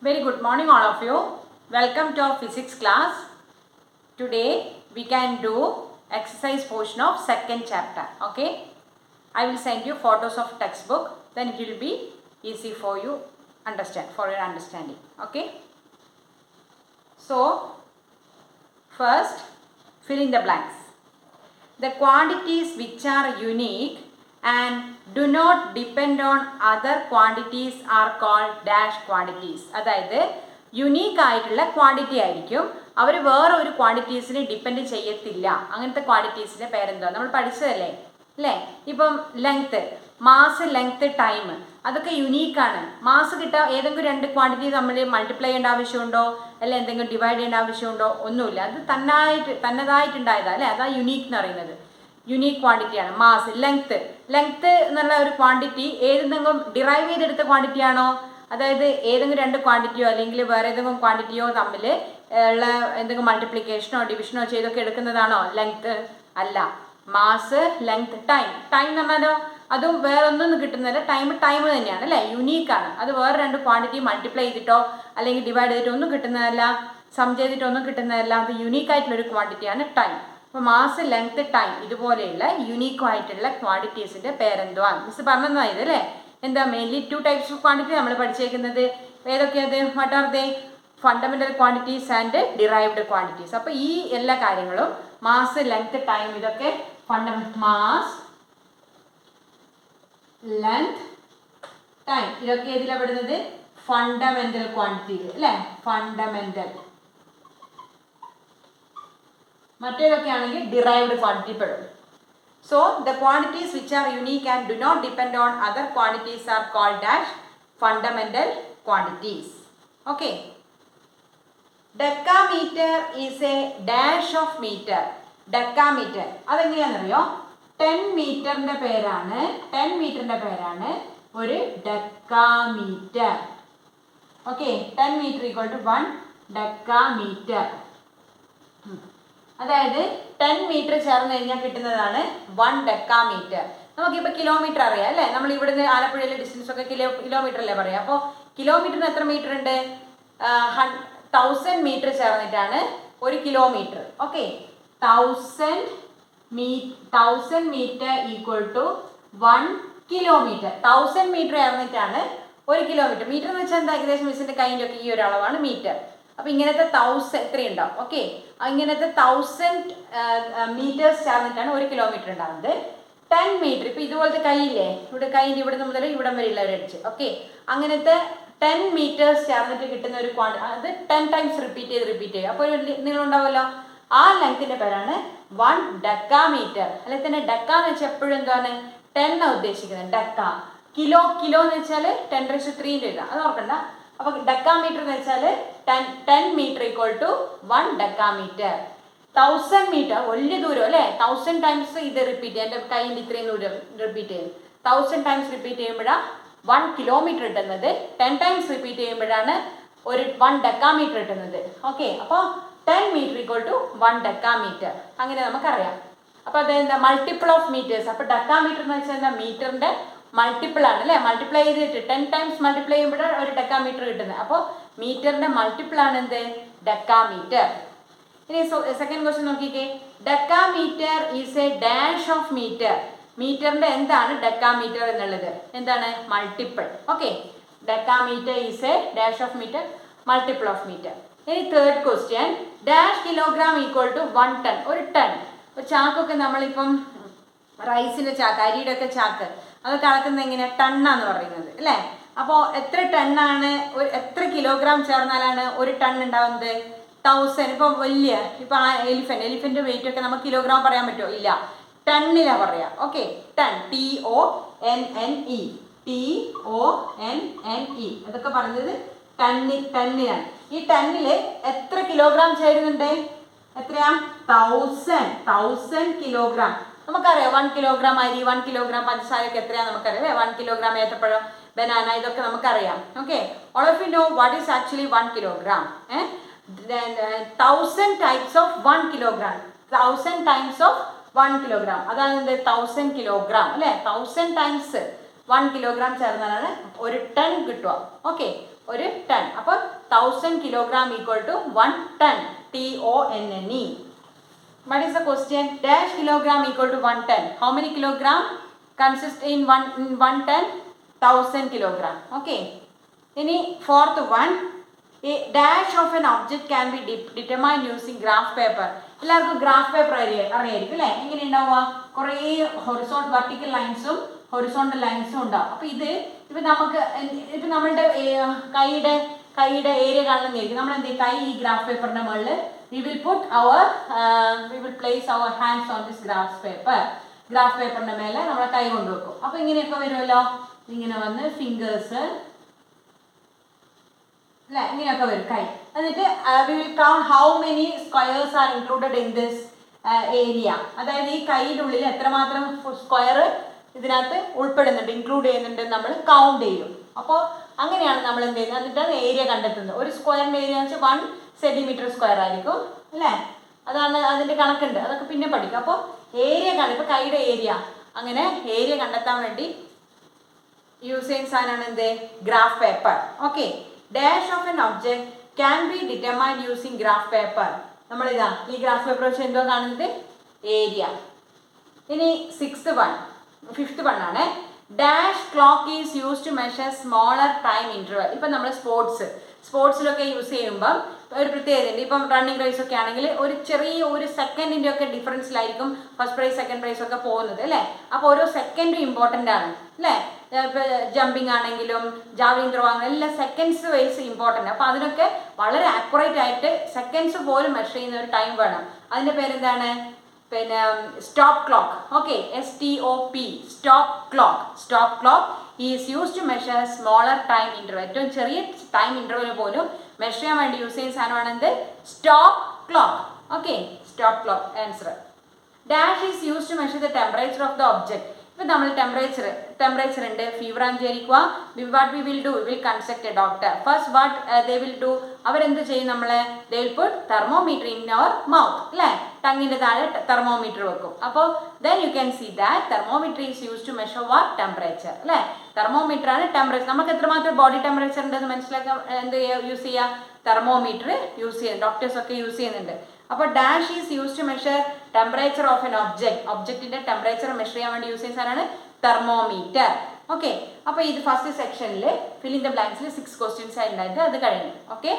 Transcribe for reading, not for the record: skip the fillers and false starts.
Very good morning all of you. Welcome to our physics class. Today we can do exercise portion of second chapter. Okay. I will send you photos of textbook. Then it will be easy for you for your understanding. Okay. So first fill in the blanks. The quantities which are unique and do not depend on other quantities are called dash quantities. അതായത് unique ആയിട്ടുള്ള quantity ആയിരിക്കും, അവർ വേറെ ഒരു ക്വാണ്ടിറ്റീസിനെ depend ചെയ്യത്തില്ല. അങ്ങനത്തെ ക്വാണ്ടിറ്റീസിൻ്റെ പേരെന്തോ നമ്മൾ പഠിച്ചതല്ലേ അല്ലേ? ഇപ്പം ലെങ്ത്ത്, മാസ്, ലെങ്ത്ത്, ടൈം, അതൊക്കെ യുണീക്കാണ്. മാസ് കിട്ടാൻ ഏതെങ്കിലും രണ്ട് ക്വാണ്ടിറ്റി നമ്മൾ മൾട്ടിപ്ലൈ ചെയ്യേണ്ട ആവശ്യമുണ്ടോ, അല്ലെ എന്തെങ്കിലും ഡിവൈഡ് ചെയ്യേണ്ട ആവശ്യമുണ്ടോ? ഒന്നുമില്ല. അത് തന്നതായിട്ടുണ്ടായതാണ് അല്ലേ? അതാണ് യുണീക്ക് എന്ന് പറയുന്നത്. Unique ക്വാണ്ടിറ്റിയാണ് mass. ലെങ്ത്ത് എന്നുള്ള ഒരു ക്വാണ്ടിറ്റി ഏതെങ്കിലും ഡിറൈവ് ചെയ്തെടുത്ത ക്വാണ്ടിറ്റി ആണോ? അതായത് ഏതെങ്കിലും രണ്ട് ക്വാണ്ടിറ്റിയോ അല്ലെങ്കിൽ വേറെ ഏതെങ്കിലും ക്വാണ്ടിറ്റിയോ തമ്മിൽ ഉള്ള എന്തെങ്കിലും മൾട്ടിപ്ലിക്കേഷനോ ഡിവിഷനോ ചെയ്തൊക്കെ എടുക്കുന്നതാണോ ലെങ്ത്ത്? അല്ല. മാസ്, ലെങ്ത്ത്, ടൈം എന്ന് പറഞ്ഞാലോ അതും വേറെ ഒന്നും കിട്ടുന്നില്ല. ടൈം തന്നെയാണ് അല്ലേ? യുണീക്കാണ്. അത് വേറെ രണ്ട് ക്വാണ്ടിറ്റി മൾട്ടിപ്ലൈ ചെയ്തിട്ടോ അല്ലെങ്കിൽ ഡിവൈഡ് ചെയ്തിട്ടോ ഒന്നും കിട്ടുന്നതല്ല, സം ചെയ്തിട്ടോ ഒന്നും കിട്ടുന്നതല്ല. അത് യുണീക്കായിട്ടുള്ളൊരു ക്വാണ്ടിറ്റിയാണ് ടൈം. അപ്പോൾ മാസ്, ലെങ്ത്ത്, ടൈം ഇതുപോലെയുള്ള യുണീക്കുമായിട്ടുള്ള ക്വാണ്ടിറ്റീസിൻ്റെ പേരെന്തുവാ? മിസ് പറഞ്ഞതായത് അല്ലേ? എന്താ മെയിൻലി 2 types ഓഫ് ക്വാണ്ടിറ്റി നമ്മൾ പഠിച്ചേക്കുന്നത്. ഏതൊക്കെയത്? What are they? Fundamental quantities and derived quantities. അപ്പോൾ ഈ എല്ലാ കാര്യങ്ങളും മാസ്, ലെങ്ത്ത്, ടൈം ഇതൊക്കെ മാസ്, ലെങ്ത്, ടൈം ഇതൊക്കെ ഏതിലാണ് പെടുന്നത്? ഫണ്ടമെൻ്റൽ ക്വാണ്ടിറ്റിയിൽ അല്ലേ? ഫണ്ടമെൻ്റൽ. മറ്റേതൊക്കെയാണെങ്കിൽ ഡിറൈവ്ഡ് ക്വാണ്ടിറ്റി പെടും. So the quantities which are unique and do not depend on other quantities are called dash fundamental quantities. Okay. Decameter is a dash of meter. Decameter അതെങ്ങനെയാണെന്നറിയോ? 10 മീറ്ററിൻ്റെ പേരാണ് ഒരു decametre. Okay, 10 metre equal to 1 decametre. അതായത് 10 metre ചേർന്ന് കഴിഞ്ഞാൽ കിട്ടുന്നതാണ് 1 decametre. നമുക്കിപ്പോൾ kilometre അറിയാം അല്ലേ? നമ്മൾ ഇവിടുന്ന് ആലപ്പുഴയിലെ ഡിസ്റ്റൻസ് ഒക്കെ കിലോമീറ്റർ അല്ലേ പറയാം. അപ്പോൾ കിലോമീറ്ററിന് എത്ര മീറ്റർ ഉണ്ട്? 1000 മീറ്റർ ചേർന്നിട്ടാണ് ഒരു kilometre. Okay, 1000 metre equal to 1 kilometre. 1000 metre ചേർന്നിട്ടാണ് ഒരു കിലോമീറ്റർ. മീറ്റർ എന്ന് വെച്ചാൽ എന്താ? ഏകദേശം മിസ്സിൻ്റെ കൈൻ്റെ ഒക്കെ ഈ ഒരു അളവാണ് മീറ്റർ. അപ്പോൾ ഇങ്ങനത്തെ 1000 എത്രയുണ്ടാവും? ഓക്കെ, ഇങ്ങനത്തെ 1000 മീറ്റേഴ്സ് ചേർന്നിട്ടാണ് ഒരു കിലോമീറ്റർ ഉണ്ടാകുന്നത്. 10 മീറ്റർ ഇപ്പോൾ ഇതുപോലത്തെ കൈയില്ലേ, ഇവിടെ കൈൻ്റെ ഇവിടുന്ന് മുതൽ ഇവിടം വരെ ഉള്ള ഒരു അടിച്ച്. ഓക്കെ, അങ്ങനത്തെ 10 മീറ്റേഴ്സ് ചേർന്നിട്ട് കിട്ടുന്ന ഒരു അത് 10 ടൈംസ് റിപ്പീറ്റ് ചെയ്യും. അപ്പോൾ ഒരു നിങ്ങളുണ്ടാവുമല്ലോ, ആ ലെങ്ത്തിൻ്റെ പേരാണ് 1 ഡെക്കാമീറ്റർ. അല്ലെങ്കിൽ തന്നെ ഡെക്ക എന്ന് വെച്ചാൽ എപ്പോഴും എന്താണ്? 10 ഉദ്ദേശിക്കുന്നത്. ഡെക്ക. കിലോ എന്ന് വെച്ചാൽ 10⁻³ എഴുതാം, അത് ഓർക്കണ്ട. അപ്പോൾ ഡെക്കാമീറ്റർ എന്ന് വെച്ചാൽ 10 metre equal to 1 decametre. 1000 metre വലിയ ദൂരം അല്ലേ? 1000 ടൈംസ് ഇത് റിപ്പീറ്റ് ചെയ്യും. എൻ്റെ കൈൻ്റെ ഇത്രയും ദൂരം റിപ്പീറ്റ് ചെയ്യും. 1000 ടൈംസ് റിപ്പീറ്റ് ചെയ്യുമ്പോഴാണ് 1 കിലോമീറ്റർ കിട്ടുന്നത്. 10 ടൈംസ് റിപ്പീറ്റ് ചെയ്യുമ്പോഴാണ് ഒരു 1 ഡെക്കാമീറ്റർ കിട്ടുന്നത്. ഓക്കെ, അപ്പോൾ 10 മീറ്റർ ഈക്വൽ ടു 1 ഡെക്കാമീറ്റർ. അങ്ങനെ നമുക്കറിയാം. അപ്പോൾ അതെന്താ? Multiple of metres. അപ്പോൾ ഡെക്കാമീറ്റർ എന്ന് വെച്ചാൽ എന്താ? മീറ്ററിൻ്റെ മൾട്ടിപ്പിൾ ആണ് അല്ലേ? മൾട്ടിപ്ലൈ ചെയ്തിട്ട് 10 ടൈംസ് മൾട്ടിപ്ലൈ ചെയ്യുമ്പോഴാണ് ഒരു ഡെക്കാമീറ്റർ കിട്ടുന്നത്. അപ്പോൾ മീറ്ററിൻ്റെ മൾട്ടിപ്പിൾ ആണ് എന്ത്? ഡെക്കാമീറ്റർ. ഇനി സെക്കൻഡ് ക്വസ്റ്റ്യൻ നോക്കിക്കേ. Decametre is a dash of metre. മീറ്ററിൻ്റെ എന്താണ് ഡെക്കാമീറ്റർ എന്നുള്ളത്? എന്താണ്? Multiple. Okay, decametre is a dash of metre, multiple of metre. ഇനി third question. Dash kilogram equal to 1 ton. ഒരു ടൺ, ഒരു ചാക്കൊക്കെ നമ്മളിപ്പം റൈസിൻ്റെ ചാക്ക്, അരിയുടെ ഒക്കെ ചാക്ക്, അതൊക്കെ അളക്കുന്നത് എങ്ങനെയാണ്? ടണ്ണാന്ന് പറയുന്നത് അല്ലേ? അപ്പോൾ എത്ര ടണ്ണാണ്, എത്ര കിലോഗ്രാം ചേർന്നാലാണ് ഒരു ടൺ ഉണ്ടാവുന്നത്? 1000. ഇപ്പം വലിയ ഇപ്പം എലിഫൻറ്റ് വെയിറ്റ് ഒക്കെ നമുക്ക് കിലോഗ്രാം പറയാൻ പറ്റുമോ? ഇല്ല, ടണ്ണിലാണ് പറയാം. ഓക്കെ, ടൺ, TONNE അതൊക്കെ പറയുന്നത് ടണ്ണിലാണ്. ഈ ടണ്ണിൽ എത്ര കിലോഗ്രാം ചേരുന്നുണ്ട്? എത്രയാ? 1000 കിലോഗ്രാം. നമുക്കറിയാം 1 കിലോഗ്രാം അരി, 1 കിലോഗ്രാം പഞ്ചസാരയൊക്കെ എത്രയാണ് നമുക്കറിയാം അല്ലേ? 1 കിലോഗ്രാം ഏത്തപ്പഴം, ബനാന, ഇതൊക്കെ നമുക്കറിയാം. Okay, all of you know what is actually 1 kilogram? 1000 types of 1 kilogram. 1000 times of 1 kilogram. അതാണ് എന്ത്? 1000 കിലോഗ്രാം അല്ലേ? 1000 ടൈംസ് 1 കിലോഗ്രാം ചേർന്നാലാണ് ഒരു ടൺ കിട്ടുക. ഓക്കെ, ഒരു ടൺ. അപ്പോൾ 1000 kilogram equal to 1 tonne. TONNE. What is the question? Dash kilogram equal to 1 ton. How many kilogram consist in 1 ton? 1000 kilogram. Okay. Any fourth one. A dash of an object can be determined using graph paper. എല്ലാവർക്കും graph paper അറിയായിരിക്കും അല്ലേ? എങ്ങനെ ഉണ്ടാവുക? കുറേ vertical ലൈൻസും horizontal ലൈൻസും ഉണ്ടാവും. അപ്പോൾ ഇപ്പം നമുക്ക് ഇപ്പം നമ്മളുടെ കൈയുടെ ഏരിയ കാണുന്നതായിരിക്കും. നമ്മൾ എന്ത് ചെയ്യും? കൈ ഈ ഗ്രാഫ് പേപ്പറിൻ്റെ മുകളിൽ we will place our hands on this graph paper. Graph പേപ്പറിൻ്റെ മേലെ നമ്മളെ കൈ കൊണ്ടുവെക്കും. അപ്പോൾ ഇങ്ങനെയൊക്കെ വരുമല്ലോ. ഇങ്ങനെ വന്ന് ഫിംഗേഴ്സ് അല്ലേ, ഇങ്ങനെയൊക്കെ വരും കൈ. എന്നിട്ട് we will count how many squares are included in this area. അതായത് ഈ കൈയുടെ ഉള്ളിൽ എത്രമാത്രം സ്ക്വയർ ഇതിനകത്ത് ഉൾപ്പെടുന്നുണ്ട്, ഇൻക്ലൂഡ് ചെയ്യുന്നുണ്ട് നമ്മൾ കൗണ്ട് ചെയ്യും. അപ്പോൾ അങ്ങനെയാണ് നമ്മൾ എന്ത് ചെയ്യുന്നത്? എന്നിട്ടാണ് ഏരിയ കണ്ടെത്തുന്നത്. ഒരു സ്ക്വയറിൻ്റെ ഏരിയ എന്ന് വെച്ചാൽ 1 സെൻറ്റിമീറ്റർ സ്ക്വയർ ആയിരിക്കും അല്ലേ? അതാണ് അതിൻ്റെ കണക്കുണ്ട്, അതൊക്കെ പിന്നെ പഠിക്കും. അപ്പോൾ ഏരിയ ഇപ്പോൾ കൈയുടെ ഏരിയ, അങ്ങനെ ഏരിയ കണ്ടെത്താൻ വേണ്ടി യൂസ് ചെയ്യുന്ന സാധനമാണ് എന്ത്? Graph paper. Okay. Dash of an object can be determined using graph paper. നമ്മളിതാ ഈ ഗ്രാഫ് പേപ്പർ വെച്ച് എന്തോ കാണുന്നത്? ഏരിയ. ഇനി ഫിഫ്ത്ത് വൺ ആണ്. Dash clock is use to measure smaller time interval. ഇപ്പം നമ്മൾ സ്പോർട്സിലൊക്കെ യൂസ് ചെയ്യുമ്പം ഒരു പ്രത്യേകതയുണ്ട്. ഇപ്പം റണ്ണിങ് റേസ് ഒക്കെ ആണെങ്കിൽ ഒരു ചെറിയ ഒരു സെക്കൻഡിൻ്റെ ഒക്കെ ഡിഫറൻസിലായിരിക്കും ഫസ്റ്റ് പ്രൈസ് സെക്കൻഡ് പ്രൈസ് ഒക്കെ പോകുന്നത് അല്ലേ? അപ്പോൾ ഓരോ സെക്കൻഡും ഇമ്പോർട്ടൻ്റ് ആണ് അല്ലേ? ഇപ്പോൾ ജമ്പിങ് ആണെങ്കിലും ജാവലിൻ ത്രോ ആണെങ്കിലും എല്ലാം സെക്കൻഡ്സ് വൈസ് ഇമ്പോർട്ടൻ്റ്. അപ്പോൾ അതിനൊക്കെ വളരെ ആക്യുറേറ്റ് ആയിട്ട് സെക്കൻഡ്സ് പോലും മെഷർ ചെയ്യുന്ന ഒരു ടൈം വേണം. അതിൻ്റെ പേരെന്താണ്? പിന്നെ stop clock. Okay. STOP. Stop clock is use to measure smaller time interval. ഏറ്റവും ചെറിയ ടൈം ഇൻ്റർവൽ പോലും മെഷർ ചെയ്യാൻ വേണ്ടി യൂസ് ചെയ്യുന്ന സാധനമാണ് എന്ത്? Stop clock. Okay. Stop clock answer. Dash is use to measure the temperature of the object. ഇപ്പം നമ്മൾ ടെമ്പറേച്ചർ ഉണ്ട്, ഫീവർ ആണെന്ന് വിചാരിക്കുക. What we will do? Will consult a doctor. First what they will do? അവരെന്ത് ചെയ്യും? നമ്മളെ they will put thermometer in our mouth അല്ലേ? ടങ്ങിൻ്റെ താഴെ തെർമോമീറ്റർ വെക്കും. അപ്പോൾ then you can see that thermometer is use to measure what? Temperature അല്ലേ? Thermometer ആണ് ടെമ്പറേച്ചർ. നമുക്ക് എത്രമാത്രം ബോഡി ടെമ്പറേച്ചർ ഉണ്ടെന്ന് മനസ്സിലാക്കാൻ എന്ത് യൂസ് ചെയ്യുക? തെർമോമീറ്റർ യൂസ് ചെയ്യുക. ഡോക്ടേഴ്സൊക്കെ യൂസ് ചെയ്യുന്നുണ്ട്. അപ്പോൾ dash is use to measure temperature of an ഒബ്ജക്റ്റിന്റെ ടെമ്പറേച്ചർ മെഷർ ചെയ്യാൻ വേണ്ടി യൂസ് ചെയ്യുന്ന സാധനമാണ് തെർമോമീറ്റർ. ഓക്കെ. അപ്പോൾ ഇത് ഫസ്റ്റ് സെക്ഷനിൽ ഫിൽ ഇൻ ദ ബ്ലാങ്ക്സിൽ 6 ക്വസ്റ്റ്യൻസ് ആയിട്ടുണ്ടായിട്ട് അത് കഴിഞ്ഞു. ഓക്കെ.